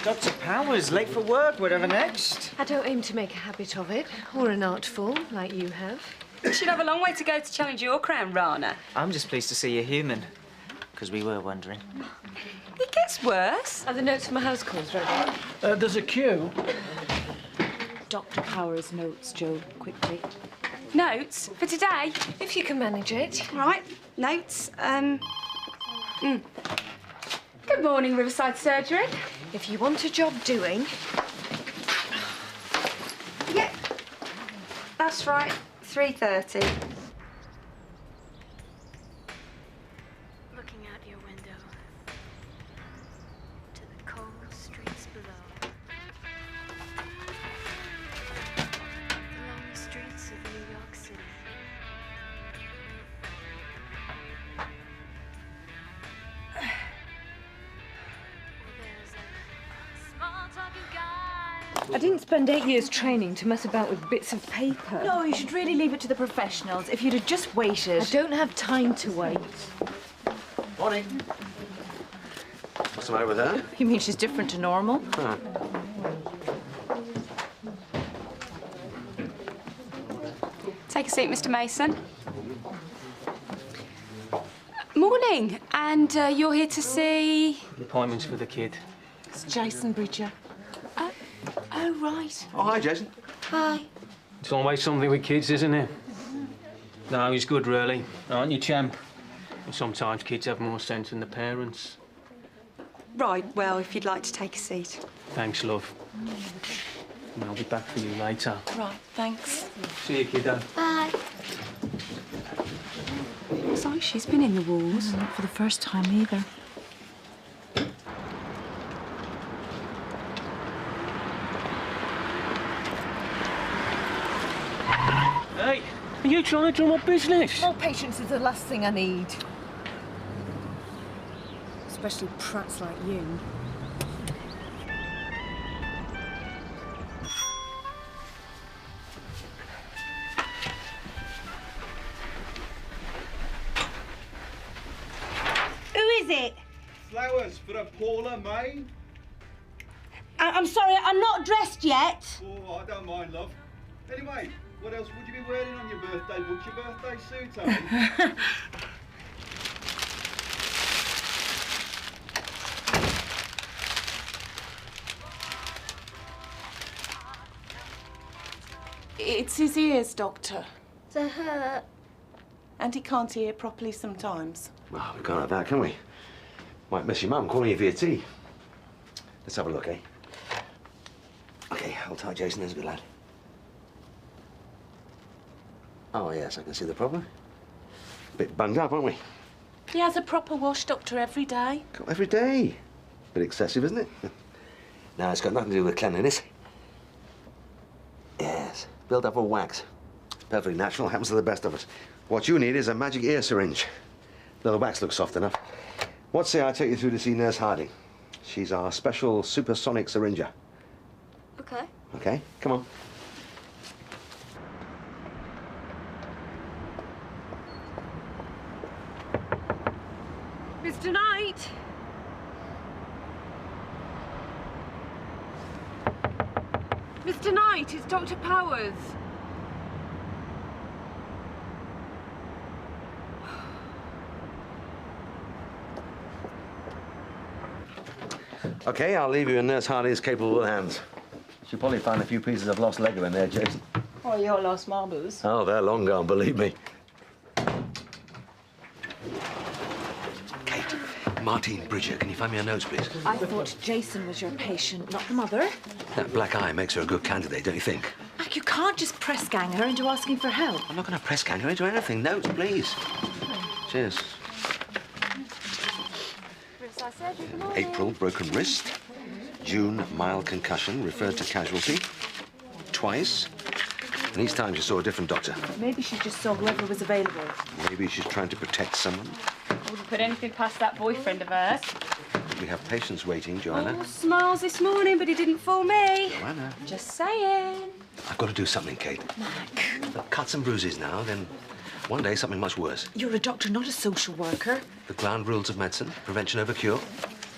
Dr. Powers, late for work, whatever next. I don't aim to make a habit of it, or an art form, like you have. You should have a long way to go to challenge your crown, Rana. I'm just pleased to see you're human, because we were wondering. It gets worse. Are the notes for my house calls ready? There's a queue. Dr. Powers' notes, Joe, quickly. Notes for today? If you can manage it. Right, notes. Good morning, Riverside Surgery. If you want a job doing... Yep, that's right, 3:30. Looking out your window to the cold streets below. The lonely streets of New York City. There's a small talking guy. I didn't spend 8 years training to mess about with bits of paper. No, you should really leave it to the professionals. If you'd have just waited. I don't have time to wait. Morning. What's the matter with her? You mean she's different to normal? Huh. Take a seat, Mr. Mason. Morning, and you're here to see... Appointments for the kid. It's Jason Bridger. Oh, right. Oh, hi, Jason. Hi. It's always something with kids, isn't it? No, he's good, really. Aren't you, champ? And sometimes kids have more sense than the parents. Right, well, if you'd like to take a seat. Thanks, love. And I'll be back for you later. Right, thanks. See you, kiddo. Bye. Looks like she's been in the wars. Not for the first time either. Hey, are you trying to drum up business? More patience is the last thing I need. Especially prats like you. Who is it? Flowers for a Paula May? I'm sorry, I'm not dressed yet. Oh, I don't mind, love. Anyway, what else would you be wearing on your birthday? What's your birthday suit, eh? It's his ears, Doctor. They hurt. And he can't hear properly sometimes. Well, we can't have that, can we? Might miss your mum calling you for your tea. Let's have a look, eh? OK, hold tight, Jason. There's a good lad. Oh, yes, I can see the problem. Bit bunged up, aren't we? He has a proper wash, Doctor, every day. God, every day. Bit excessive, isn't it? No, it's got nothing to do with cleanliness. Yes, built up of wax. It's perfectly natural, happens to the best of us. What you need is a magic ear syringe. Though the wax looks soft enough. What say I take you through to see Nurse Harding? She's our special supersonic syringer. Okay. OK, come on. Mr. Knight! Mr. Knight, it's Dr. Powers. OK, I'll leave you in Nurse Harding's capable hands. She'll probably find a few pieces of lost Lego in there, Jason. Or your lost marbles. Oh, they're long gone, believe me. Kate, Martine Bridger, can you find me her notes, please? I thought Jason was your patient, not the mother. That black eye makes her a good candidate, don't you think? Like, you can't just press gang her into asking for help. I'm not going to press gang her into anything. Notes, please. Cheers. April, broken wrist. June, mild concussion, referred to casualty. Twice. And each time she saw a different doctor. Maybe she just saw whoever was available. Maybe she's trying to protect someone. I wouldn't put anything past that boyfriend of hers. We have patients waiting, Joanna. Oh, smiles this morning, but he didn't fool me. Joanna. Just saying. I've got to do something, Kate. Look, cuts and bruises now, then One day, something much worse. You're a doctor, not a social worker. The ground rules of medicine, prevention over cure.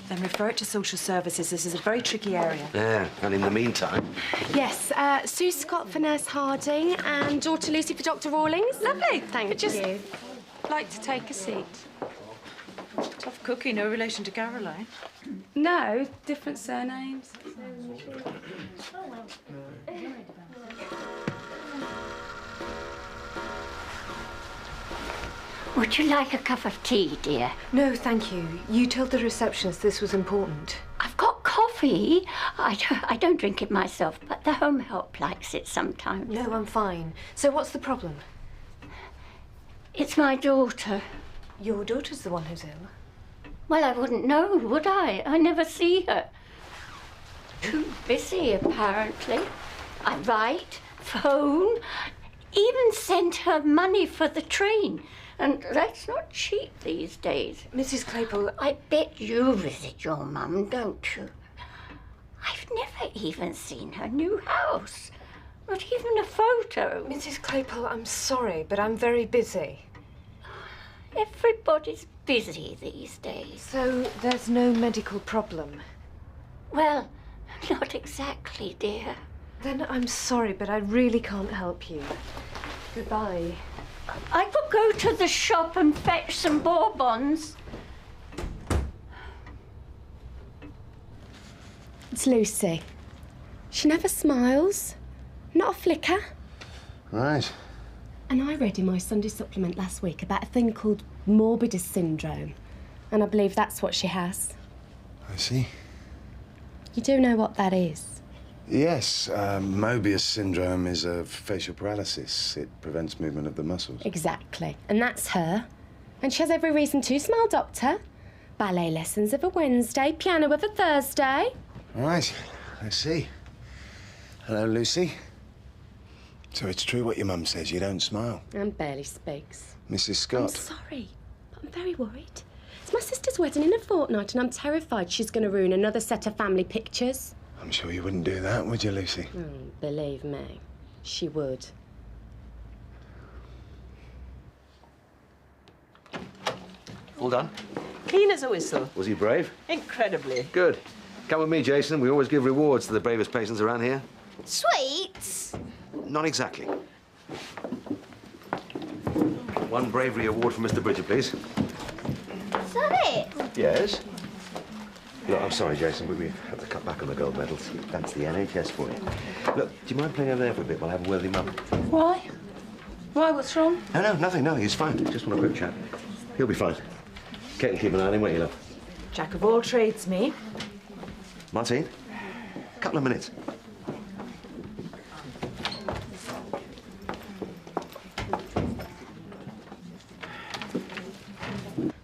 Then refer it to social services. This is a very tricky area. Yeah, and in the meantime... Yes, Sue Scott for Nurse Harding and daughter Lucy for Dr. Rawlings. Lovely. Thank you. Like to take a seat. Tough cookie, no relation to Caroline. No, different surnames. Would you like a cup of tea, dear? No, thank you. You told the receptionist this was important. I've got coffee. I don't drink it myself, but the home help likes it sometimes. No, I'm fine. So what's the problem? It's my daughter. Your daughter's the one who's ill. Well, I wouldn't know, would I? I never see her. Too busy, apparently. I write, phone, even send her money for the train. And that's not cheap these days. Mrs. Claypole, I bet you visit your mum, don't you? I've never even seen her new house. Not even a photo. Mrs. Claypole, I'm sorry, but I'm very busy. Everybody's busy these days. So there's no medical problem? Well, not exactly, dear. Then I'm sorry, but I really can't help you. Goodbye. I could go to the shop and fetch some Bourbons. It's Lucy. She never smiles. Not a flicker. Right. And I read in my Sunday supplement last week about a thing called morbidus syndrome. And I believe that's what she has. I see. You do know what that is? Yes, Mobius syndrome is a facial paralysis. It prevents movement of the muscles. Exactly. And that's her. And she has every reason to smile, Doctor. Ballet lessons of a Wednesday, piano of a Thursday. Right, I see. Hello, Lucy. So it's true what your mum says, you don't smile. And barely speaks. Mrs. Scott. I'm sorry, but I'm very worried. It's my sister's wedding in a fortnight and I'm terrified she's going to ruin another set of family pictures. I'm sure you wouldn't do that, would you, Lucy? Believe me, she would. All done? Keen as a whistle. Was he brave? Incredibly. Good. Come with me, Jason. We always give rewards to the bravest patients around here. Sweets? Not exactly. One bravery award for Mr. Bridger, please. Is that it? Yes. Look, I'm sorry, Jason, but we have to cut back on the gold medals. That's the NHS for you. Look, do you mind playing over there for a bit while I have a word with your mum? Why? Why, what's wrong? No, nothing, no, he's fine. Just want a quick chat. He'll be fine. Kate will keep an eye on him, won't you, love? Jack of all trades, me. Martine, a couple of minutes.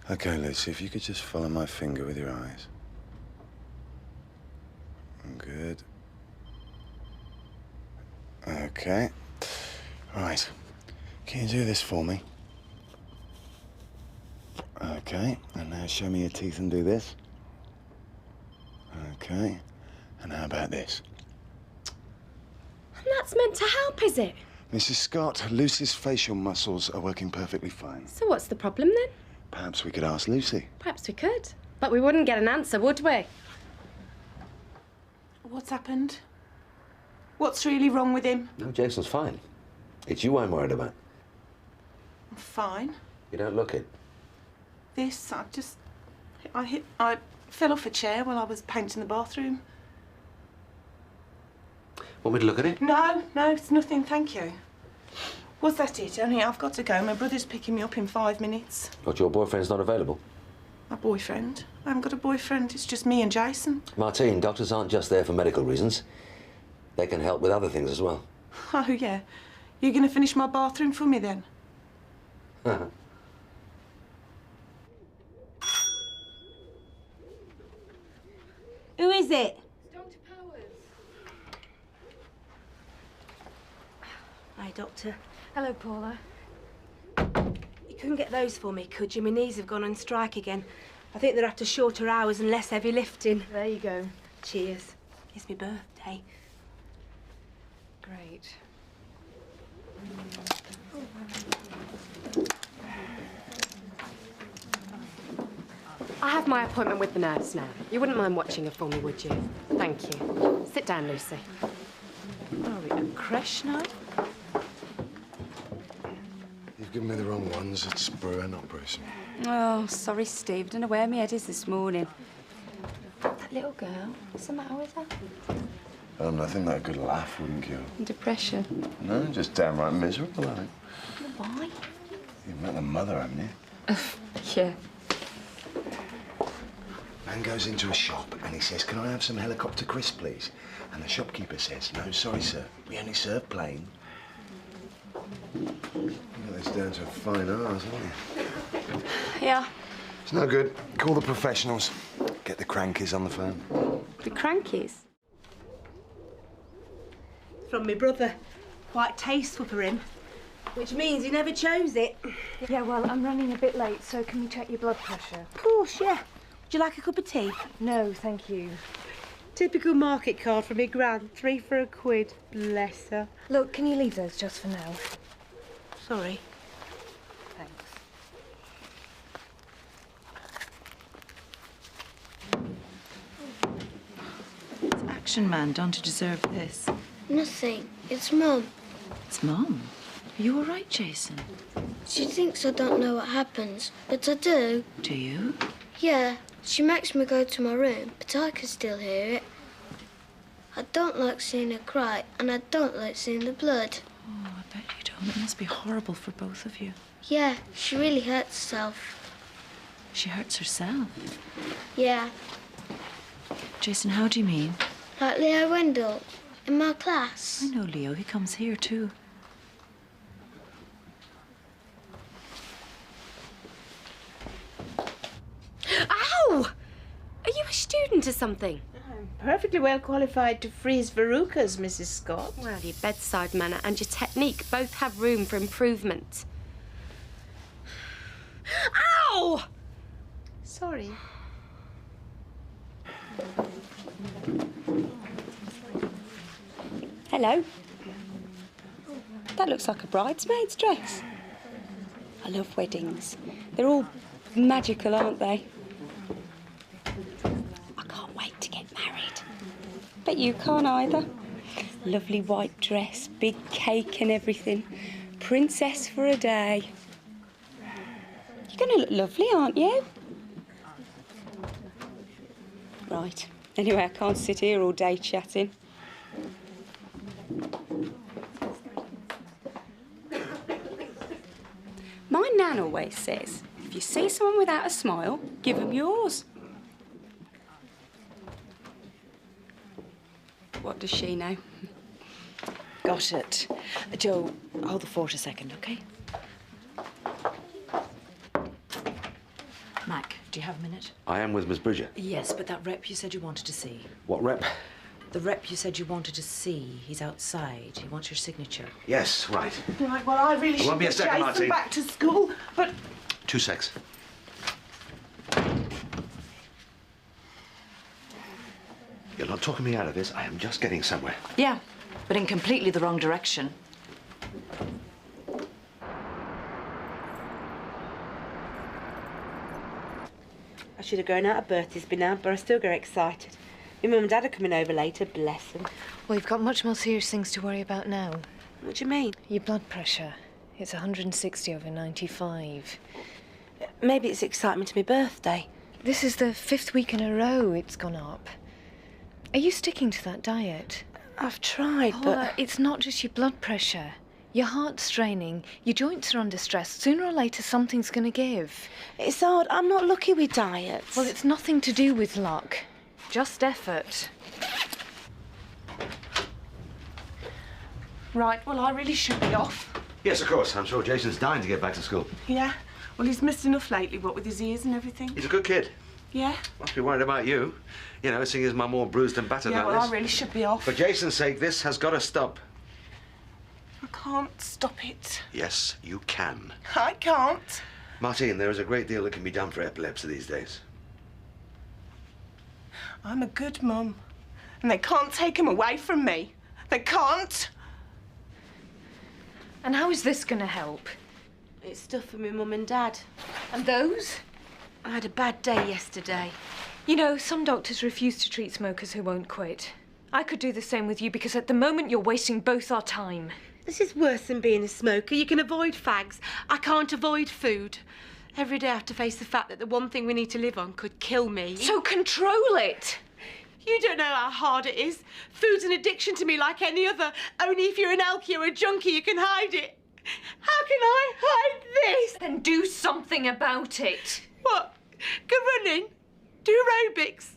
OK, Lucy, if you could just follow my finger with your eyes. Good. OK. Right. Can you do this for me? OK. And now show me your teeth and do this. OK. And how about this? And that's meant to help, is it? Mrs. Scott, Lucy's facial muscles are working perfectly fine. So what's the problem then? Perhaps we could ask Lucy. Perhaps we could. But we wouldn't get an answer, would we? What's happened? What's really wrong with him? No, Jason's fine. It's you I'm worried about. I'm fine. You don't look it. This, I fell off a chair while I was painting the bathroom. Want me to look at it? No, it's nothing, thank you. Was that it? Only I've got to go. My brother's picking me up in 5 minutes. But your boyfriend's not available? My boyfriend? I haven't got a boyfriend. It's just me and Jason. Martine, doctors aren't just there for medical reasons. They can help with other things as well. Oh, yeah. You're going to finish my bathroom for me, then? Who is it? Dr. Powers. Hi, Doctor. Hello, Paula. You couldn't get those for me, could you? My knees have gone on strike again. I think they're after shorter hours and less heavy lifting. There you go. Cheers. It's my birthday. Great. I have my appointment with the nurse now. You wouldn't mind watching her for me, would you? Thank you. Sit down, Lucy. Are we at creche now? You've given me the wrong ones. It's Brewer, not Bruce. Oh, sorry, Steve. Don't know where my head is this morning. That little girl, what's the matter with her? Nothing that a good laugh wouldn't cure. Depression. No, just downright miserable, I think. Why? You've met the mother, haven't you? Yeah. Man goes into a shop and he says, "Can I have some helicopter crisp, please?" And the shopkeeper says, "No, sorry, sir. We only serve plain." You got this down to a fine art, haven't you? Yeah. It's no good. Call the professionals. Get the crankies on the phone. The crankies? From my brother. Quite tasteful for him. Which means he never chose it. Yeah, well, I'm running a bit late, so can we check your blood pressure? Of course, yeah. Would you like a cup of tea? No, thank you. Typical market card from my gran. 3 for £1. Bless her. Look, can you leave those just for now? Sorry. Thanks. It's Action Man done to deserve this. Nothing. It's Mum. It's Mum. Are you all right, Jason? She thinks I don't know what happens, but I do. Do you? Yeah, she makes me go to my room, but I can still hear it. I don't like seeing her cry, and I don't like seeing the blood. Oh, I bet you don't. It must be horrible for both of you. Yeah, she really hurts herself. She hurts herself. Yeah, Jason, how do you mean? like Leo Wendell in my class. I know Leo. He comes here too. Ow! Are you a student or something? I'm perfectly well qualified to freeze verrucas, Mrs. Scott. Well, your bedside manner and your technique both have room for improvement. Ow! Sorry. Hello. That looks like a bridesmaid's dress. I love weddings. They're all magical, aren't they? I can't wait to get married. Bet you can't either. Lovely white dress, big cake and everything. Princess for a day. You're going to look lovely, aren't you? Right. Anyway, I can't sit here all day chatting. My nan always says, if you see someone without a smile, give them yours. What does she know? Got it. Joe, hold the fort a second, OK? Mac, do you have a minute? I am with Miss Bridger. Yes, but that rep you said you wanted to see. What rep? The rep you said you wanted to see. He's outside. He wants your signature. Yes, right. Right, well, I really It should won't be a get second, Jason Martine. back to school, but 2 secs. You're not talking me out of this. I am just getting somewhere. Yeah, but in completely the wrong direction. I should have gone out of Bertie's by now, but I still get excited. My mum and dad are coming over later, bless them. Well, you've got much more serious things to worry about now. What do you mean? Your blood pressure. It's 160/95. Maybe it's excitement to my birthday. This is the 5th week in a row it's gone up. Are you sticking to that diet? I've tried, Paula, but... it's not just your blood pressure. Your heart's straining, your joints are under stress. Sooner or later, something's going to give. It's hard. I'm not lucky with diets. Well, it's nothing to do with luck. Just effort. right, well, I really should be off. Yes, of course. I'm sure Jason's dying to get back to school. Yeah, well, he's missed enough lately, what with his ears and everything. He's a good kid. Yeah? Must be worried about you. You know, seeing his mum all bruised and battered Yeah, like well, this. I really should be off. For Jason's sake, this has got to stop. I can't stop it. Yes, you can. I can't. Martine, there is a great deal that can be done for epilepsy these days. I'm a good mum, and they can't take him away from me. They can't. And how is this going to help? It's stuff for my mum and dad. And those? I had a bad day yesterday. You know, some doctors refuse to treat smokers who won't quit. I could do the same with you because at the moment you're wasting both our time. This is worse than being a smoker. You can avoid fags. I can't avoid food. Every day I have to face the fact that the one thing we need to live on could kill me. So control it! You don't know how hard it is. Food's an addiction to me like any other. Only if you're an alkie or a junkie you can hide it. How can I hide this? Then do something about it. What? Go running? Do aerobics?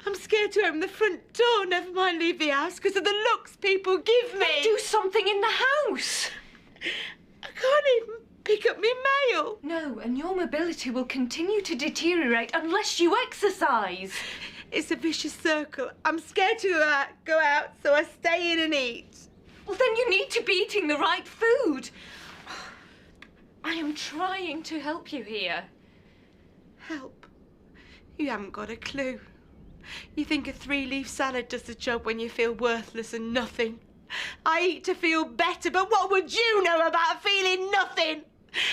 I'm scared to open the front door, never mind leave the house, because of the looks people give me. Then do something in the house. I can't even pick up my mail. No, and your mobility will continue to deteriorate unless you exercise. It's a vicious circle. I'm scared to go out, so I stay in and eat. Well, then you need to be eating the right food. I am trying to help you here. Help? You haven't got a clue. You think a 3-leaf salad does the job when you feel worthless and nothing. I eat to feel better, but what would you know about feeling nothing?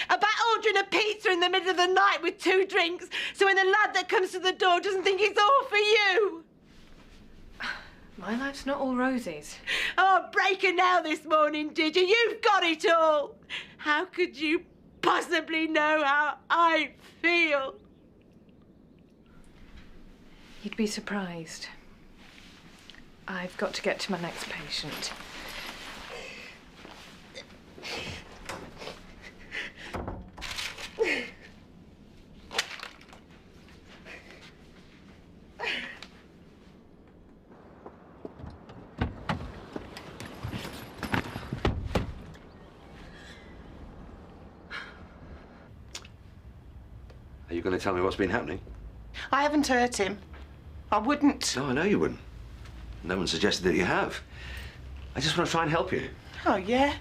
About ordering a pizza in the middle of the night with 2 drinks, so when the lad that comes to the door doesn't think it's all for you? My life's not all roses. Oh, break a nail this morning, did you? You've got it all. How could you possibly know how I feel? You'd be surprised. I've got to get to my next patient. Are you going to tell me what's been happening? I haven't hurt him. I wouldn't. No, I know you wouldn't. No one suggested that you have. I just want to try and help you. Oh, yeah?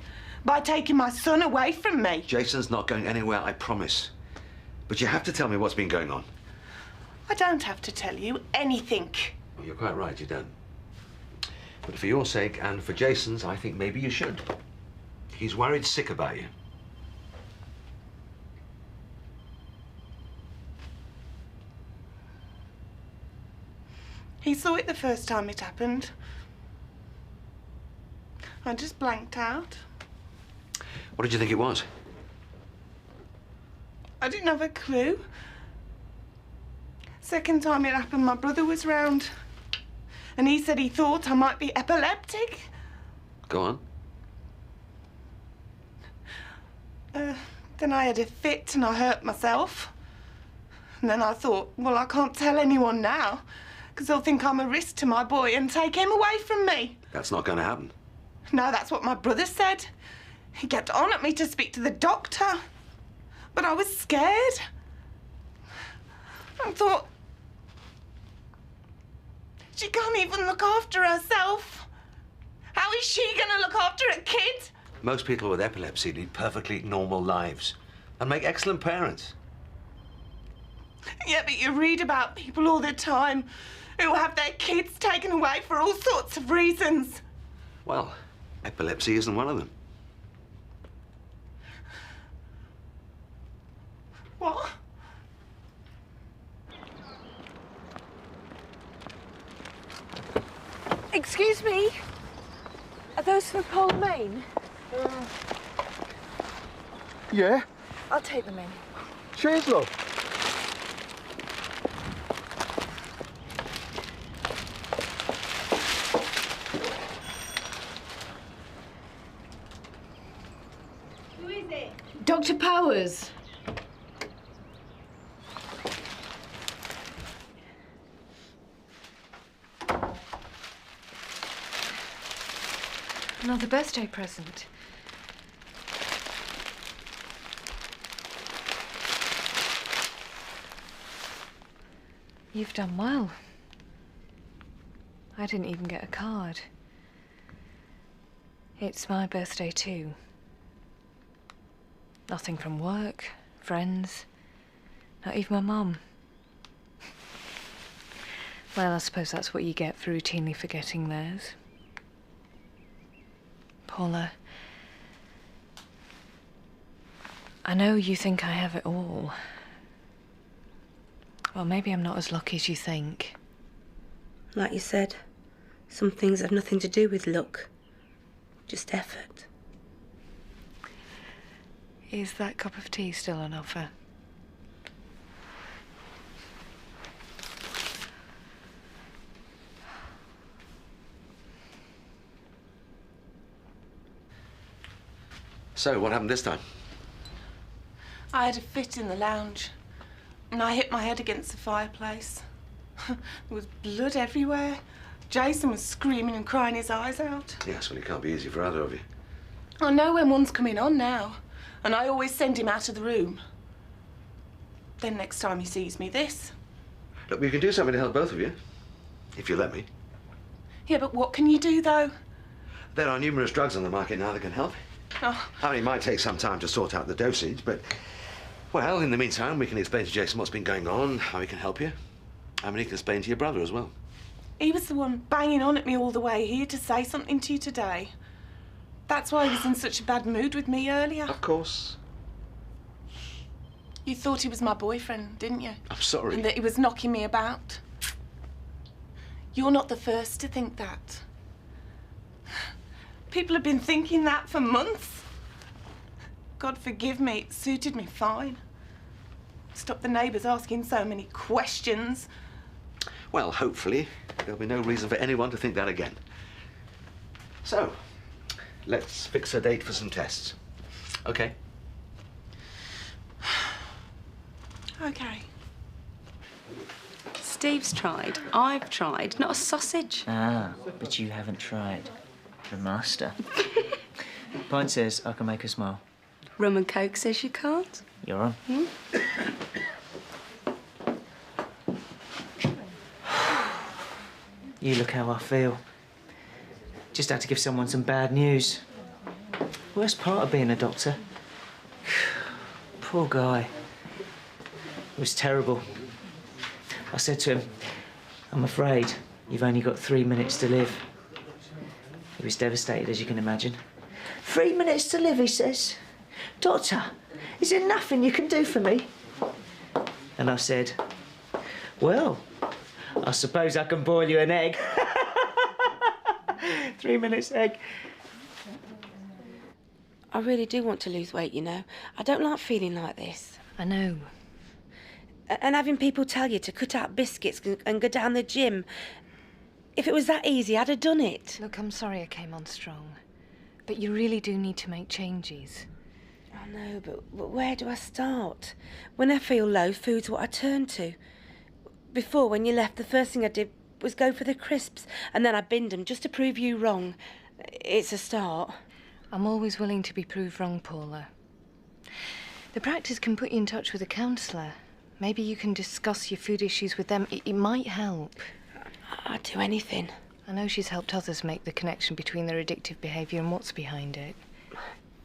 By taking my son away from me? Jason's not going anywhere, I promise. But you have to tell me what's been going on. I don't have to tell you anything. Well, you're quite right, you don't. But for your sake and for Jason's, I think maybe you should. He's worried sick about you. He saw it the first time it happened. I just blanked out. What did you think it was? I didn't have a clue. Second time it happened, my brother was round. And he said he thought I might be epileptic. Go on. Then I had a fit and I hurt myself. And then I thought, well, I can't tell anyone now, because they'll think I'm a risk to my boy and take him away from me. That's not going to happen. No, that's what my brother said. He kept on at me to speak to the doctor. But I was scared. I thought, she can't even look after herself. How is she going to look after a kid? Most people with epilepsy lead perfectly normal lives and make excellent parents. Yeah, but you read about people all the time who have their kids taken away for all sorts of reasons. Well, epilepsy isn't one of them. What? Excuse me? Are those for Paul Main? Yeah? I'll take them in. Cheers, love. Who is it? Dr. Powers. Another birthday present. You've done well. I didn't even get a card. It's my birthday too. Nothing from work, friends, not even my mum. Well, I suppose that's what you get for routinely forgetting theirs. Paula, I know you think I have it all, Well, maybe I'm not as lucky as you think. Like you said, some things have nothing to do with luck, just effort. Is that cup of tea still on offer? So, what happened this time? I had a fit in the lounge and I hit my head against the fireplace. There was blood everywhere. Jason was screaming and crying his eyes out. Yes, well, it can't be easy for either of you. I know when one's coming on now, and I always send him out of the room. Then next time he sees me, this. Look, we can do something to help both of you, if you let me. Yeah, but what can you do, though? There are numerous drugs on the market now that can help. Oh, I mean, it might take some time to sort out the dosage, but, well, in the meantime, we can explain to Jason what's been going on, how we can help you. I mean, he can explain to your brother as well. he was the one banging on at me all the way here to say something to you today. That's why he was in such a bad mood with me earlier. Of course. You thought he was my boyfriend, didn't you? I'm sorry. And that he was knocking me about. You're not the first to think that. People have been thinking that for months. God forgive me, it suited me fine. Stop the neighbours asking so many questions. Well, hopefully, there'll be no reason for anyone to think that again. So, let's fix a date for some tests. Okay? Okay. Steve's tried. I've tried. Not a sausage. Ah, but you haven't tried. The master. Pine says I can make her smile. Rum and Coke says you can't. You're on. Hmm? You look how I feel. Just had to give someone some bad news. Worst part of being a doctor. Poor guy. It was terrible. I said to him, I'm afraid you've only got 3 minutes to live. He was devastated, as you can imagine. 3 minutes to live, he says. Doctor, is there nothing you can do for me? And I said, well, I suppose I can boil you an egg. 3 minutes egg. I really do want to lose weight, you know. I don't like feeling like this. I know. And having people tell you to cut out biscuits and go down the gym. If it was that easy, I'd have done it. Look, I'm sorry I came on strong. But you really do need to make changes. I know, but where do I start? When I feel low, food's what I turn to. Before, when you left, the first thing I did was go for the crisps, and then I binned them just to prove you wrong. It's a start. I'm always willing to be proved wrong, Paula. The practice can put you in touch with a counsellor. Maybe you can discuss your food issues with them. It might help. I'd do anything. I know she's helped others make the connection between their addictive behaviour and what's behind it.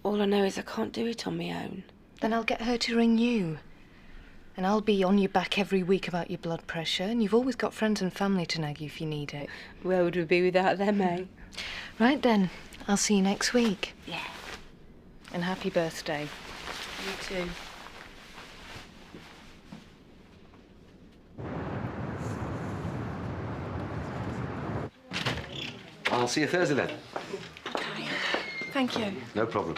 All I know is I can't do it on my own. Then I'll get her to ring you. And I'll be on your back every week about your blood pressure, and you've always got friends and family to nag you if you need it. Where would we be without them, eh? Right then, I'll see you next week. Yeah. And happy birthday. You too. I'll see you Thursday then. Okay. Thank you. No problem.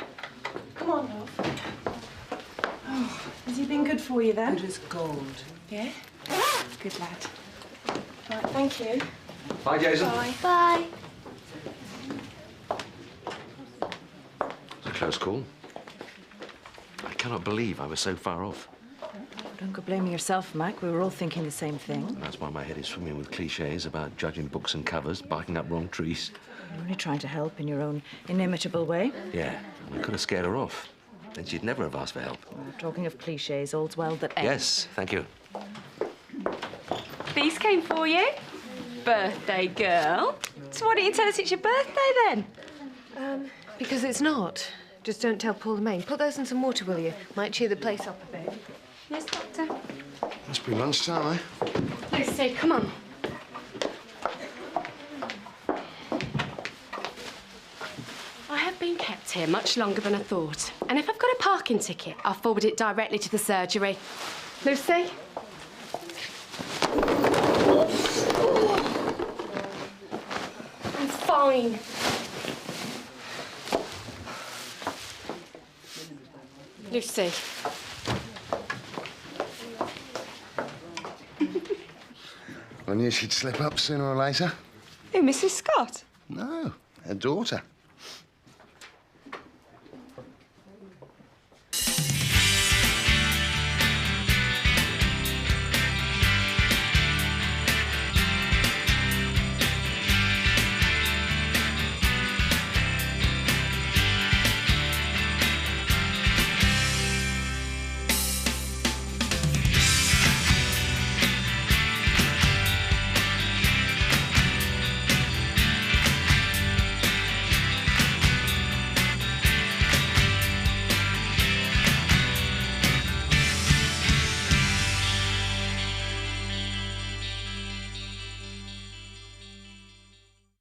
Come on, love. Oh, has he been good for you then? Good as gold. Yeah? Good lad. Right, thank you. Bye, Jason. Bye. Bye. It's a close call. I cannot believe I was so far off. Don't go blaming yourself, Mac. We were all thinking the same thing. And that's why my head is swimming with cliches about judging books and covers, barking up wrong trees. You're only trying to help in your own inimitable way. Yeah, and I could have scared her off. Then she'd never have asked for help. Well, talking of cliches, all's well that ends. Yes, thank you. These came for you. Birthday girl. So why don't you tell us it's your birthday then? Because it's not. Just don't tell Paula Main. Put those in some water, will you? Might cheer the place up a bit. Yes, Doctor. Must be lunchtime, eh? Lucy, come on. I have been kept here much longer than I thought. And if I've got a parking ticket, I'll forward it directly to the surgery. Lucy? I'm fine. Lucy. I knew she'd slip up sooner or later. Who, Mrs. Scott? No, her daughter.